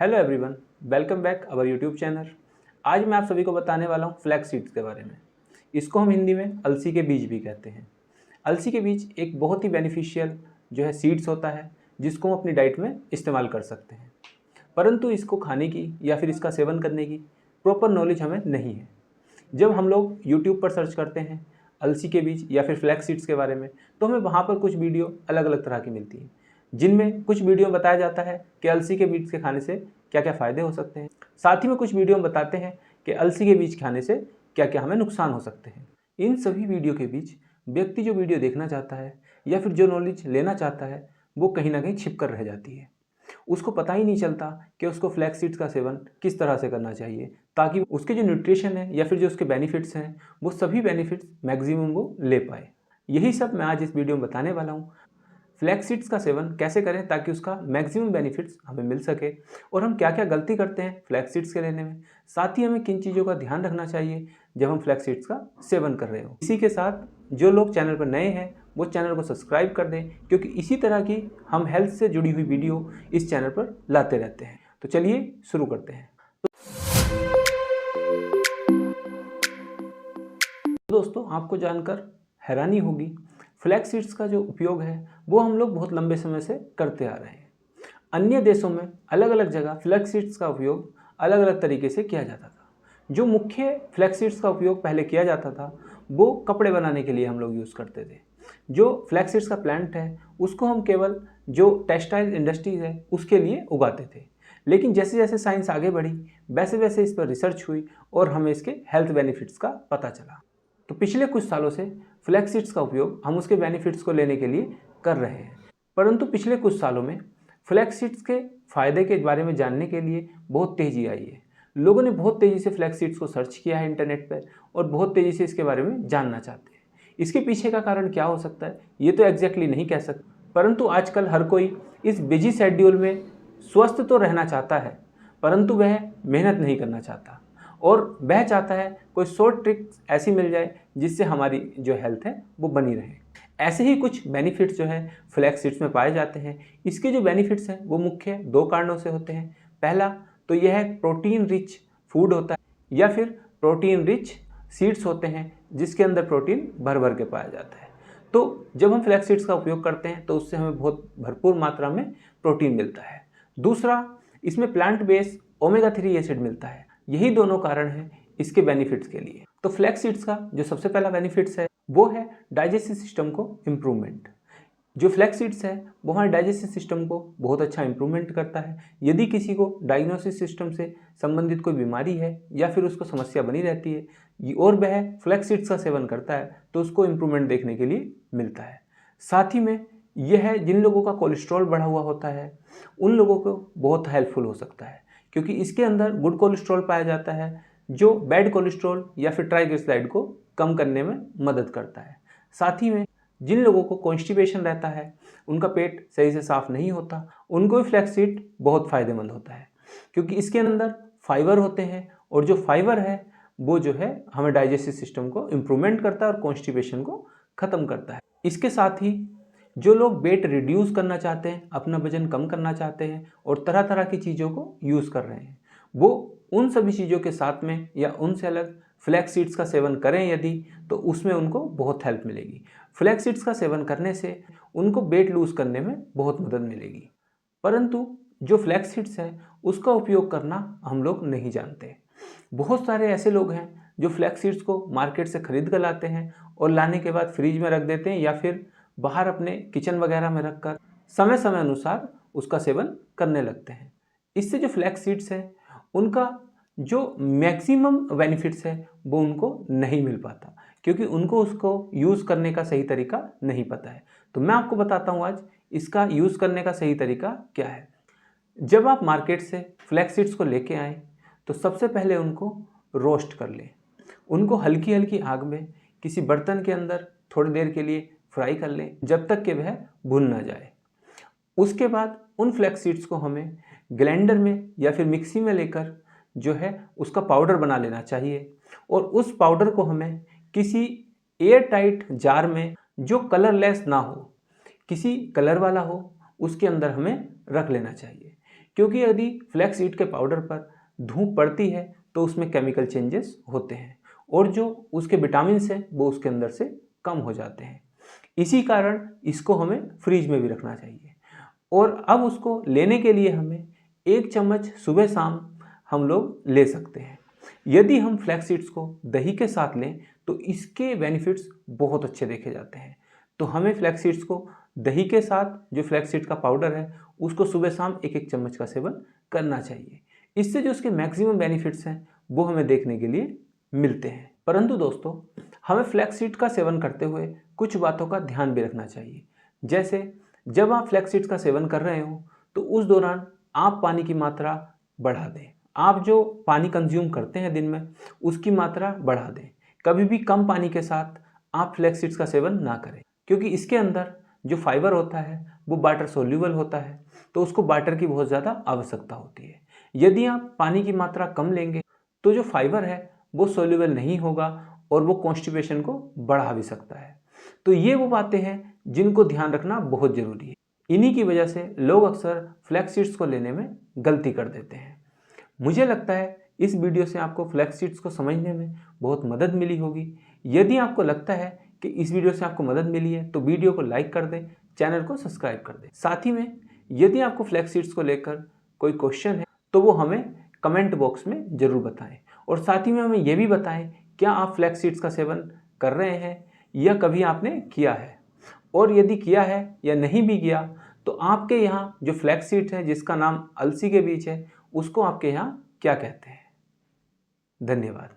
Hello everyone, welcome back our YouTube channel. आज मैं आप सभी को बताने वाला हूँ फ्लैक्स सीड्स के बारे में। इसको हम हिंदी में अलसी के बीज भी कहते हैं। अलसी के बीज एक बहुत ही बेनिफिशियल जो है सीड्स होता है, जिसको हम अपनी डाइट में इस्तेमाल कर सकते हैं। परंतु इसको खाने की या फिर इसका सेवन करने की प्रॉपर नॉलेज हमें नहीं है। जब हम लोग यूट्यूब पर सर्च करते हैं अलसी के बीज या फिर फ्लैक्स सीड्स के बारे में, तो हमें वहाँ पर कुछ वीडियो अलग अलग तरह की मिलती है, जिनमें कुछ वीडियो में बताया जाता है कि अलसी के बीज के खाने से क्या क्या फ़ायदे हो सकते हैं। साथ ही में कुछ वीडियो में बताते हैं कि अलसी के बीज खाने से क्या क्या हमें नुकसान हो सकते हैं। इन सभी वीडियो के बीच व्यक्ति जो वीडियो देखना चाहता है या फिर जो नॉलेज लेना चाहता है, वो कहीं ना कहीं छिप कर रह जाती है। उसको पता ही नहीं चलता कि उसको फ्लैक्स सीड्स का सेवन किस तरह से करना चाहिए, ताकि उसके जो न्यूट्रिशन है या फिर जो उसके बेनिफिट्स हैं, वो सभी बेनिफिट्स मैक्सिमम वो ले पाए। यही सब मैं आज इस वीडियो में बताने वाला हूँ। फ्लैक्स सीड्स का सेवन कैसे करें ताकि उसका मैक्सिमम बेनिफिट्स हमें मिल सके, और हम क्या क्या गलती करते हैं फ्लैक्स सीड्स के लेने में। साथ ही हमें किन चीज़ों का ध्यान रखना चाहिए जब हम फ्लैक्स सीड्स का सेवन कर रहे हो। इसी के साथ जो लोग चैनल पर नए हैं वो चैनल को सब्सक्राइब कर दें, क्योंकि इसी तरह की हम हेल्थ से जुड़ी हुई वीडियो इस चैनल पर लाते रहते हैं। तो चलिए शुरू करते हैं। दोस्तों, आपको जानकर हैरानी होगी, फ्लैक्स सीड्स का जो उपयोग है वो हम लोग बहुत लंबे समय से करते आ रहे हैं। अन्य देशों में अलग अलग जगह फ्लैक्स सीड्स का उपयोग अलग अलग तरीके से किया जाता था। जो मुख्य फ्लैक्स सीड्स का उपयोग पहले किया जाता था वो कपड़े बनाने के लिए हम लोग यूज़ करते थे। जो फ्लैक्स सीड्स का प्लांट है उसको हम केवल जो टेक्सटाइल इंडस्ट्रीज है उसके लिए उगाते थे। लेकिन जैसे जैसे साइंस आगे बढ़ी वैसे वैसे इस पर रिसर्च हुई और हमें इसके हेल्थ बेनिफिट्स का पता चला। तो पिछले कुछ सालों से फ्लैक्स सीड्स का उपयोग हम उसके बेनिफिट्स को लेने के लिए कर रहे हैं। परंतु पिछले कुछ सालों में फ्लैक्स सीड्स के फ़ायदे के बारे में जानने के लिए बहुत तेज़ी आई है। लोगों ने बहुत तेज़ी से फ्लैक्स सीड्स को सर्च किया है इंटरनेट पर, और बहुत तेज़ी से इसके बारे में जानना चाहते हैं। इसके पीछे का कारण क्या हो सकता है ये तो एग्जैक्टली नहीं कह सकते, परंतु आजकल हर कोई इस बिजी शेड्यूल में स्वस्थ तो रहना चाहता है, परंतु वह मेहनत नहीं करना चाहता, और वह चाहता है कोई शॉर्ट ट्रिक्स ऐसी मिल जाए जिससे हमारी जो हेल्थ है वो बनी रहे। ऐसे ही कुछ बेनिफिट्स जो है फ्लैक्स सीड्स में पाए जाते हैं। इसके जो बेनिफिट्स हैं वो मुख्य दो कारणों से होते हैं। पहला तो यह है प्रोटीन रिच फूड होता है, या फिर प्रोटीन रिच सीड्स होते हैं जिसके अंदर प्रोटीन भर भर के पाया जाता है। तो जब हम फ्लैक्स सीड्स का उपयोग करते हैं तो उससे हमें बहुत भरपूर मात्रा में प्रोटीन मिलता है। दूसरा, इसमें प्लांट बेस्ड ओमेगा 3 एसिड मिलता है। यही दोनों कारण हैं इसके बेनिफिट्स के लिए। तो फ्लैक्स सीड्स का जो सबसे पहला बेनिफिट्स है वो है डाइजेस्टिव सिस्टम को इम्प्रूवमेंट। जो फ्लैक्स सीड्स है वो हमारे डाइजेस्टिव सिस्टम को बहुत अच्छा इम्प्रूवमेंट करता है। यदि किसी को डायग्नोसिस सिस्टम से संबंधित कोई बीमारी है या फिर उसको समस्या बनी रहती है और वह फ्लैक्स सीड्स का सेवन करता है तो उसको इम्प्रूवमेंट देखने के लिए मिलता है। साथ ही में यह है जिन लोगों का कोलेस्ट्रॉल बढ़ा हुआ होता है उन लोगों को बहुत हेल्पफुल हो सकता है, क्योंकि इसके अंदर गुड कोलेस्ट्रॉल पाया जाता है जो बैड कोलेस्ट्रॉल या फिर ट्राइग्लिसराइड को कम करने में मदद करता है। साथ ही में जिन लोगों को कॉन्स्टिपेशन रहता है, उनका पेट सही से साफ नहीं होता, उनको भी फ्लैक्स सीड बहुत फ़ायदेमंद होता है, क्योंकि इसके अंदर फाइबर होते हैं, और जो फाइबर है वो जो है हमें डाइजेस्टिव सिस्टम को इम्प्रूवमेंट करता है और कॉन्स्टिपेशन को ख़त्म करता है। इसके साथ ही जो लोग वेट रिड्यूस करना चाहते हैं, अपना वजन कम करना चाहते हैं और तरह तरह की चीज़ों को यूज़ कर रहे हैं, वो उन सभी चीज़ों के साथ में या उनसे अलग फ्लैक्स सीड्स का सेवन करें यदि, तो उसमें उनको बहुत हेल्प मिलेगी। फ्लैक्स सीड्स का सेवन करने से उनको वेट लूज़ करने में बहुत मदद मिलेगी। परंतु जो फ्लैक्स सीड्स है उसका उपयोग करना हम लोग नहीं जानते। बहुत सारे ऐसे लोग हैं जो फ्लैक्स सीड्स को मार्केट से खरीद कर लाते हैं और लाने के बाद फ्रिज में रख देते हैं या फिर बाहर अपने किचन वगैरह में रखकर समय समय अनुसार उसका सेवन करने लगते हैं। इससे जो फ्लैक्स सीड्स हैं उनका जो मैक्सिमम बेनिफिट्स है वो उनको नहीं मिल पाता, क्योंकि उनको उसको यूज़ करने का सही तरीका नहीं पता है। तो मैं आपको बताता हूँ आज इसका यूज़ करने का सही तरीका क्या है। जब आप मार्केट से फ्लैक्स सीड्स को लेके आएँ तो सबसे पहले उनको रोस्ट कर लें। उनको हल्की हल्की आग में किसी बर्तन के अंदर थोड़ी देर के लिए फ्राई कर लें, जब तक कि वह भुन ना जाए। उसके बाद उन फ्लैक्स सीड्स को हमें ग्राइंडर में या फिर मिक्सी में लेकर जो है उसका पाउडर बना लेना चाहिए, और उस पाउडर को हमें किसी एयर टाइट जार में जो कलरलेस ना हो, किसी कलर वाला हो, उसके अंदर हमें रख लेना चाहिए। क्योंकि यदि फ्लैक्स सीड के पाउडर पर धूप पड़ती है तो उसमें केमिकल चेंजेस होते हैं और जो उसके विटामिन्स हैं वो उसके अंदर से कम हो जाते हैं। इसी कारण इसको हमें फ्रिज में भी रखना चाहिए। और अब उसको लेने के लिए हमें 1 चम्मच सुबह शाम हम लोग ले सकते हैं। यदि हम फ्लैक्स सीड्स को दही के साथ लें तो इसके बेनिफिट्स बहुत अच्छे देखे जाते हैं। तो हमें फ्लैक्स सीड्स को दही के साथ जो फ्लैक्स सीड का पाउडर है उसको सुबह शाम 1-1 चम्मच का सेवन करना चाहिए। इससे जो उसके मैक्सिमम बेनिफिट्स हैं वो हमें देखने के लिए मिलते हैं। परंतु दोस्तों, हमें फ्लैक्स सीड का सेवन करते हुए कुछ बातों का ध्यान भी रखना चाहिए। जैसे जब आप फ्लैक्स सीड्स का सेवन कर रहे हो तो उस दौरान आप पानी की मात्रा बढ़ा दें। आप जो पानी कंज्यूम करते हैं दिन में उसकी मात्रा बढ़ा दें। कभी भी कम पानी के साथ आप फ्लैक्स सीड्स का सेवन ना करें, क्योंकि इसके अंदर जो फाइबर होता है वो वाटर सोल्यूबल होता है, तो उसको वाटर की बहुत ज़्यादा आवश्यकता होती है। यदि आप पानी की मात्रा कम लेंगे तो जो फाइबर है वो सोल्यूबल नहीं होगा और वो कॉन्स्टिपेशन को बढ़ा भी सकता है। तो ये वो बातें हैं जिनको ध्यान रखना बहुत ज़रूरी है। इन्हीं की वजह से लोग अक्सर फ्लैक्स सीड्स को लेने में गलती कर देते हैं। मुझे लगता है इस वीडियो से आपको फ्लैक्स सीड्स को समझने में बहुत मदद मिली होगी। यदि आपको लगता है कि इस वीडियो से आपको मदद मिली है तो वीडियो को लाइक कर दें, चैनल को सब्सक्राइब कर दें। साथ ही में यदि आपको फ्लैक्स सीड्स को लेकर कोई क्वेश्चन है तो वो हमें कमेंट बॉक्स में ज़रूर बताएं। और साथ ही में हमें ये भी बताएं क्या आप फ्लैक्स सीड्स का सेवन कर रहे हैं या कभी आपने किया है, और यदि किया है या नहीं भी किया तो आपके यहाँ जो फ्लैक्स सीड्स है जिसका नाम अलसी के बीज है उसको आपके यहाँ क्या कहते हैं। धन्यवाद।